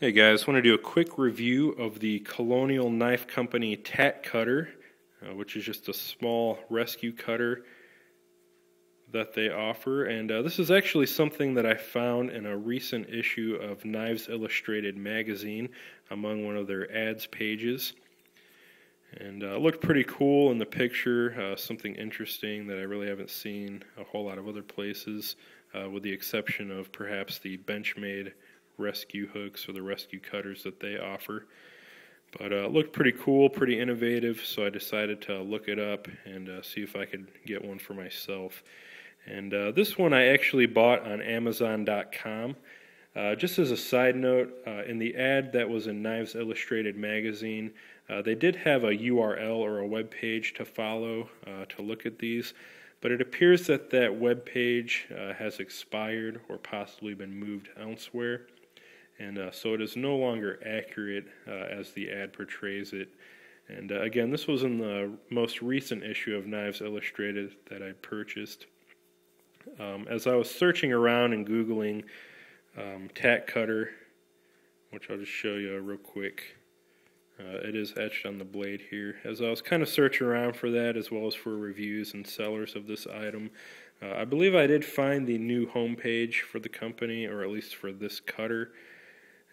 Hey guys, want to do a quick review of the Colonial Knife Company Tat cutter, which is just a small rescue cutter that they offer. And this is actually something that I found in a recent issue of Knives Illustrated magazine among one of their ads pages. And it looked pretty cool in the picture, something interesting that I really haven't seen a whole lot of other places, with the exception of perhaps the Benchmade rescue hooks or the rescue cutters that they offer. But it looked pretty cool, pretty innovative, so I decided to look it up and see if I could get one for myself. And this one I actually bought on Amazon.com. Just as a side note, in the ad that was in Knives Illustrated magazine, they did have a URL or a web page to follow to look at these, but it appears that that web page has expired or possibly been moved elsewhere, and so it is no longer accurate as the ad portrays it. And again, this was in the most recent issue of Knives Illustrated that I purchased. As I was searching around and Googling Tat cutter, which I'll just show you real quick. It is etched on the blade here. As I was kind of searching around for that, as well as for reviews and sellers of this item, I believe I did find the new homepage for the company, or at least for this cutter,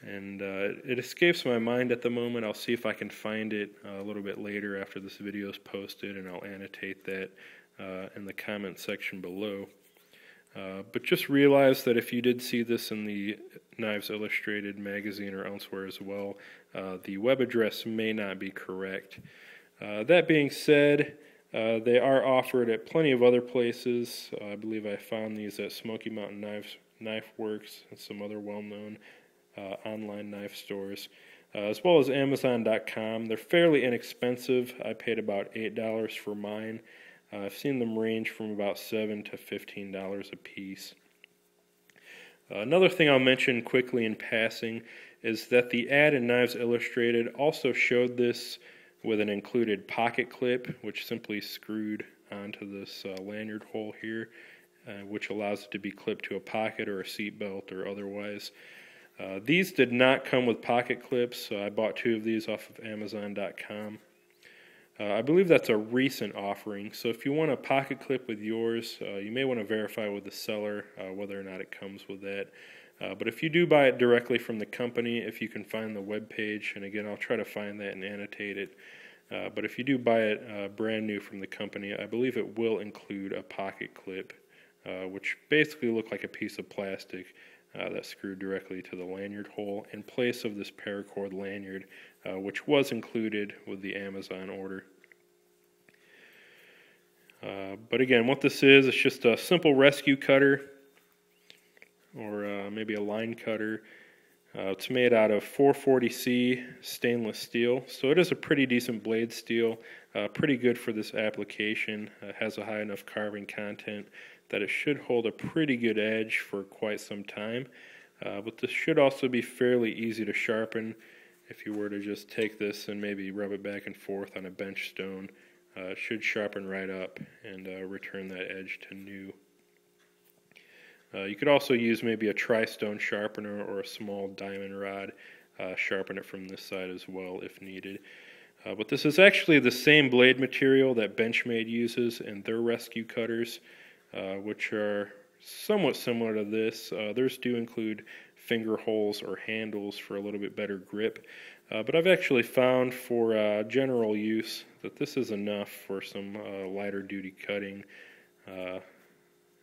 and it escapes my mind at the moment. I'll see if I can find it a little bit later after this video is posted, and I'll annotate that in the comment section below. But just realize that if you did see this in the Knives Illustrated magazine or elsewhere as well, the web address may not be correct. That being said, they are offered at plenty of other places. I believe I found these at Smoky Mountain Knife Works and some other well-known online knife stores, as well as Amazon.com. They're fairly inexpensive. I paid about $8 for mine. I've seen them range from about $7 to $15 a piece. Another thing I'll mention quickly in passing is that the ad in Knives Illustrated also showed this with an included pocket clip, which simply screwed onto this lanyard hole here, which allows it to be clipped to a pocket or a seat belt or otherwise. These did not come with pocket clips, so I bought 2 of these off of Amazon.com. I believe that's a recent offering, so if you want a pocket clip with yours, you may want to verify with the seller whether or not it comes with that. But if you do buy it directly from the company, if you can find the web page, and again I'll try to find that and annotate it, but if you do buy it brand new from the company, I believe it will include a pocket clip, which basically look like a piece of plastic that's screwed directly to the lanyard hole in place of this paracord lanyard, which was included with the Amazon order. But again, what this is, it's just a simple rescue cutter, or maybe a line cutter. It's made out of 440C stainless steel, so it is a pretty decent blade steel, pretty good for this application. It has a high enough carbon content that it should hold a pretty good edge for quite some time, but this should also be fairly easy to sharpen. If you were to just take this and maybe rub it back and forth on a bench stone, it should sharpen right up and return that edge to new. You could also use maybe a tri-stone sharpener or a small diamond rod, sharpen it from this side as well if needed. But this is actually the same blade material that Benchmade uses in their rescue cutters, which are somewhat similar to this. Theirs do include finger holes or handles for a little bit better grip, but I've actually found for general use that this is enough for some lighter duty cutting,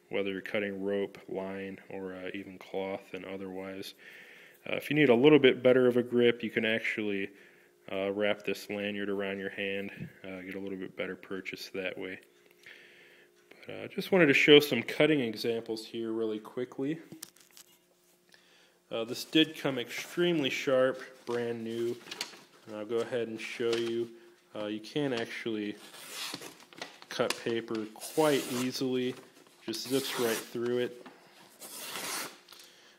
whether you're cutting rope, line, or even cloth and otherwise. If you need a little bit better of a grip, you can actually wrap this lanyard around your hand, get a little bit better purchase that way. I just wanted to show some cutting examples here really quickly. This did come extremely sharp, brand new, and I'll go ahead and show you. You can actually cut paper quite easily, just zips right through it.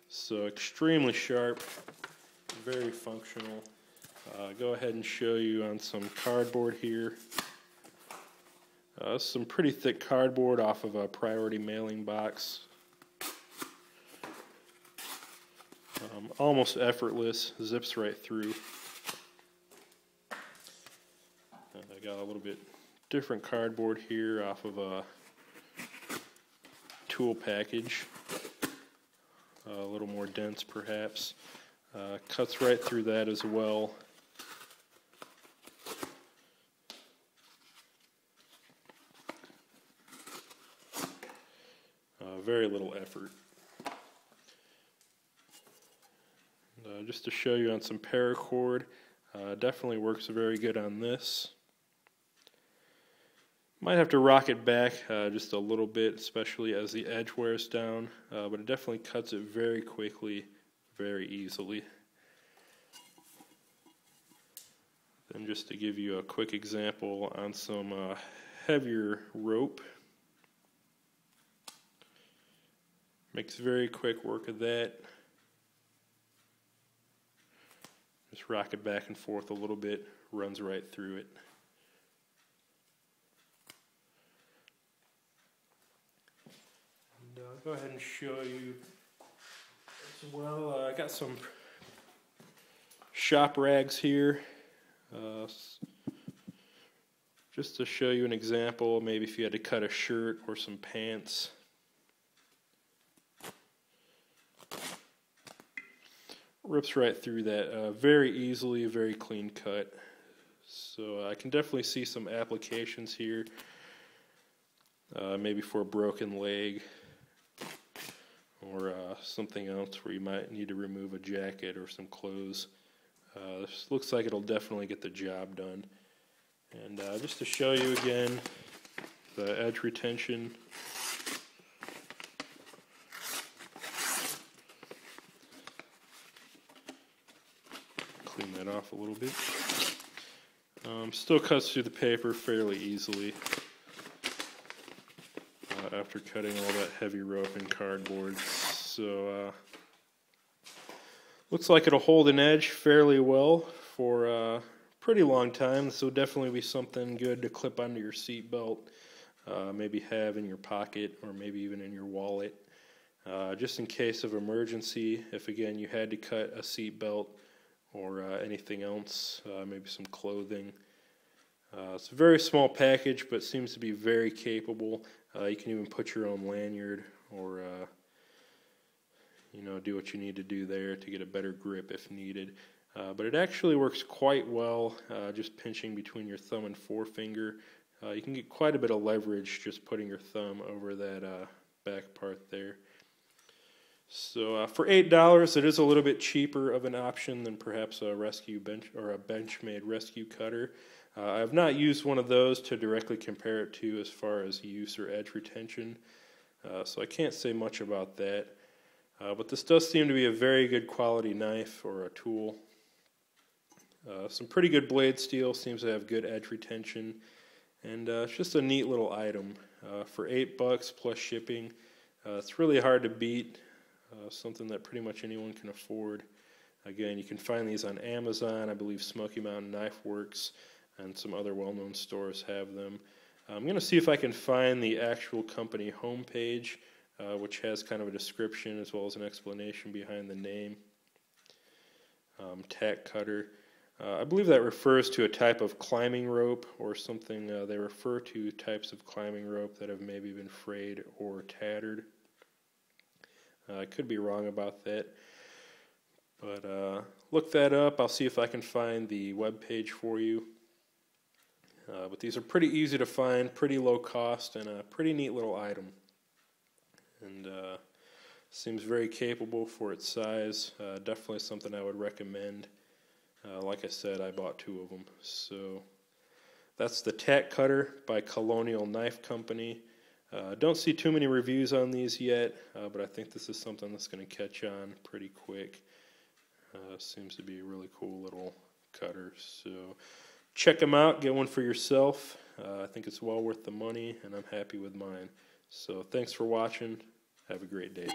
So extremely sharp, very functional. Go ahead and show you on some cardboard here. Some pretty thick cardboard off of a priority mailing box. Almost effortless, zips right through. I got a little bit different cardboard here off of a tool package, a little more dense perhaps. Cuts right through that as well. Very little effort. Just to show you on some paracord, definitely works very good on this. Might have to rock it back just a little bit, especially as the edge wears down, but it definitely cuts it very quickly, very easily. Then just to give you a quick example on some heavier rope. Makes very quick work of that. Just rock it back and forth a little bit, runs right through it. And I'll go ahead and show you as well. I got some shop rags here. Just to show you an example, maybe if you had to cut a shirt or some pants. Rips right through that very easily, very clean cut. So I can definitely see some applications here, maybe for a broken leg or something else where you might need to remove a jacket or some clothes. This looks like it'll definitely get the job done. And just to show you again, the edge retention. Clean that off a little bit. Still cuts through the paper fairly easily after cutting all that heavy rope and cardboard. So looks like it'll hold an edge fairly well for a pretty long time. This will definitely be something good to clip onto your seat belt, maybe have in your pocket or maybe even in your wallet, just in case of emergency. If again you had to cut a seat belt or anything else, maybe some clothing. It's a very small package, but seems to be very capable. You can even put your own lanyard or do what you need to do there to get a better grip if needed. But it actually works quite well, just pinching between your thumb and forefinger. You can get quite a bit of leverage just putting your thumb over that back part there. So for $8, it is a little bit cheaper of an option than perhaps a rescue bench or a Benchmade rescue cutter. I have not used one of those to directly compare it to as far as use or edge retention, so I can't say much about that. But this does seem to be a very good quality knife or a tool. Some pretty good blade steel, seems to have good edge retention, and it's just a neat little item. For $8 plus shipping, it's really hard to beat. Something that pretty much anyone can afford. Again, you can find these on Amazon. I believe Smoky Mountain Knife Works and some other well-known stores have them. I'm going to see if I can find the actual company homepage, which has kind of a description as well as an explanation behind the name. Tat cutter. I believe that refers to a type of climbing rope or something. They refer to types of climbing rope that have maybe been frayed or tattered. I could be wrong about that, but look that up. I'll see if I can find the web page for you. But these are pretty easy to find, pretty low cost, and a pretty neat little item. And seems very capable for its size. Definitely something I would recommend. Like I said, I bought 2 of them. So that's the Tat Cutter by Colonial Knife Company. Don't see too many reviews on these yet, but I think this is something that's going to catch on pretty quick. Seems to be a really cool little cutter. So check them out, get one for yourself. I think it's well worth the money, and I'm happy with mine. So thanks for watching. Have a great day.